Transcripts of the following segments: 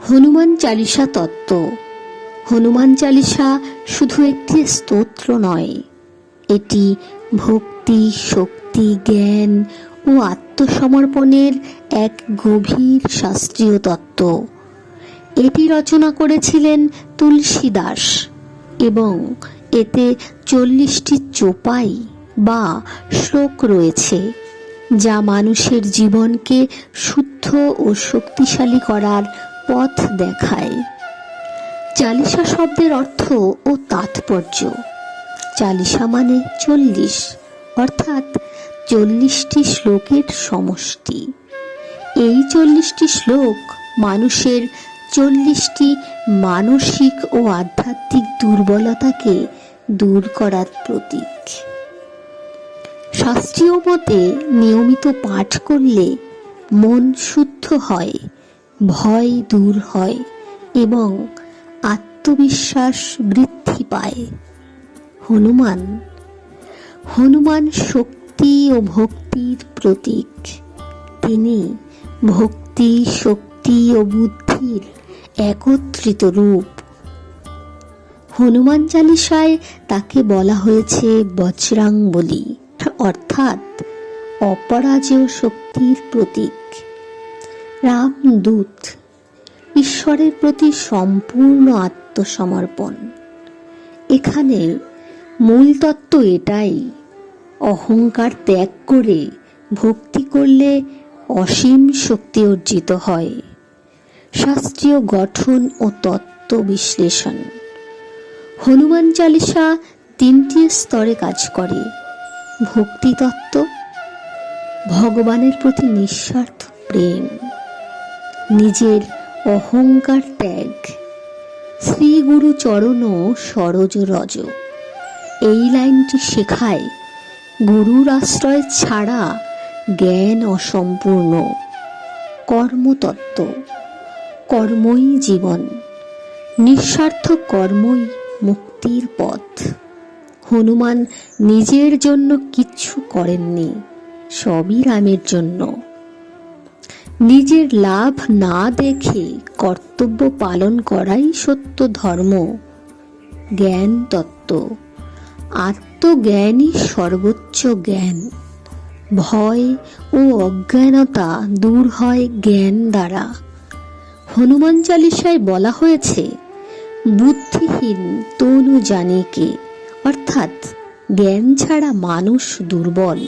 হনুমান চালিসা তত্ত্ব। হনুমান চালিসা শুধু একটি স্তোত্র নয়, এটি ভক্তি, শক্তি, জ্ঞান ও আত্মসমর্পণের এক গভীর শাস্ত্রীয় তত্ত্ব। এটি রচনা করেছিলেন তুলসী দাস এবং এতে 40টি চোপাই বা শ্লোক রয়েছে, যা মানুষের জীবনকে শুদ্ধ ও শক্তিশালী করার পথ দেখায়। চালিসা শব্দের অর্থ ও তাৎপর্য। চালিসা মানে 40, অর্থাৎ 40টি শ্লোকের সমষ্টি। এই 40টি শ্লোক মানুষের 40টি মানসিক ও আধ্যাত্মিক দুর্বলতাকে দূর করার প্রতীক। শাস্ত্রীয় মতে নিয়মিত পাঠ করলে মন শুদ্ধ হয়, ভয় দূর হয় এবং আত্মবিশ্বাস বৃদ্ধি পায়। হনুমান শক্তি ও ভক্তির প্রতীক। তিনি ভক্তি, শক্তি ও বুদ্ধির একত্রিত রূপ। হনুমান চালিসায় তাকে বলা হয়েছে বজ্রাঙ্গবলী, অর্থাৎ অপরাজেয় শক্তির প্রতীক। রামদূত, ঈশ্বরের প্রতি সম্পূর্ণ আত্মসমর্পণ। এখানে মূল তত্ত্ব এটাই, অহংকার ত্যাগ করে ভক্তি করলে অসীম শক্তি অর্জিত হয়। শাস্ত্রীয় গঠন ও তত্ত্ব বিশ্লেষণ। হনুমান চালিসা 3টি স্তরে কাজ করে। ভক্তি তত্ত্ব, ভগবানের প্রতি নিঃস্বার্থ প্রেম, নিজের অহংকার ত্যাগ, শ্রী গুরু চরণ সরজ রজ। এই লাইনটি শেখায় গুরুর আশ্রয় ছাড়া জ্ঞান অসম্পূর্ণ। কর্মতত্ত্ব, কর্মই জীবন, নিঃস্বার্থ কর্মই মুক্তির পথ। হনুমান নিজের জন্য কিচ্ছু করেননি, সবই রামের জন্য। নিজের লাভ না দেখে কর্তব্য পালন করাই সত্য ধর্ম। জ্ঞান তত্ত্ব, আত্মজ্ঞানই সর্বোচ্চ জ্ঞান। ভয় ও অজ্ঞানতা দূর হয় জ্ঞান দ্বারা। হনুমান চালিসায় বলা হয়েছে, বুদ্ধিহীন তনু জানিকে, অর্থাৎ জ্ঞান ছাড়া মানুষ দুর্বল।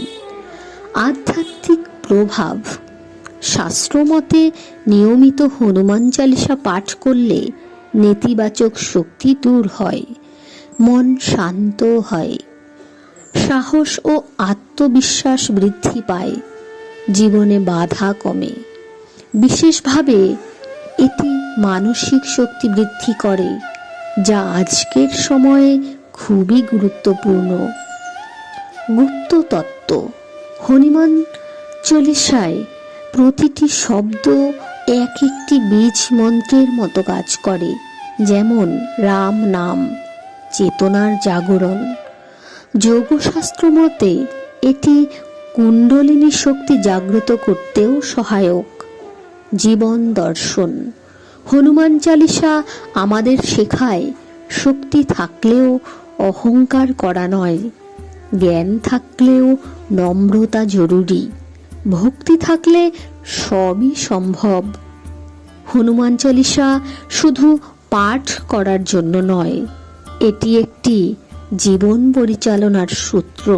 আধ্যাত্মিক প্রভাব। শাস্ত্রমতে নিয়মিত হনুমান চালিসা পাঠ করলে নেতিবাচক শক্তি দূর হয়, মন শান্ত হয়, সাহস ও আত্মবিশ্বাস বৃদ্ধি পায়, জীবনে বাধা কমে। বিশেষভাবে এটি মানসিক শক্তি বৃদ্ধি করে, যা আজকের সময়ে খুবই গুরুত্বপূর্ণ। গুপ্ত তত্ত্ব। হনুমান চালিসায় প্রতিটি শব্দ এক একটি বীজ মন্ত্রের মতো কাজ করে, যেমন রাম নাম, চেতনার জাগরণ। যোগশাস্ত্র মতে এটি কুণ্ডলিনী শক্তি জাগ্রত করতেও সহায়ক। জীবন দর্শন। হনুমান চালিসা আমাদের শেখায়, শক্তি থাকলেও অহংকার করা নয়, জ্ঞান থাকলেও নম্রতা জরুরি, ভক্তি থাকলে সবই সম্ভব। হনুমান চালিসা শুধু পাঠ করার জন্য নয়, এটি একটি জীবন পরিচালনার সূত্র।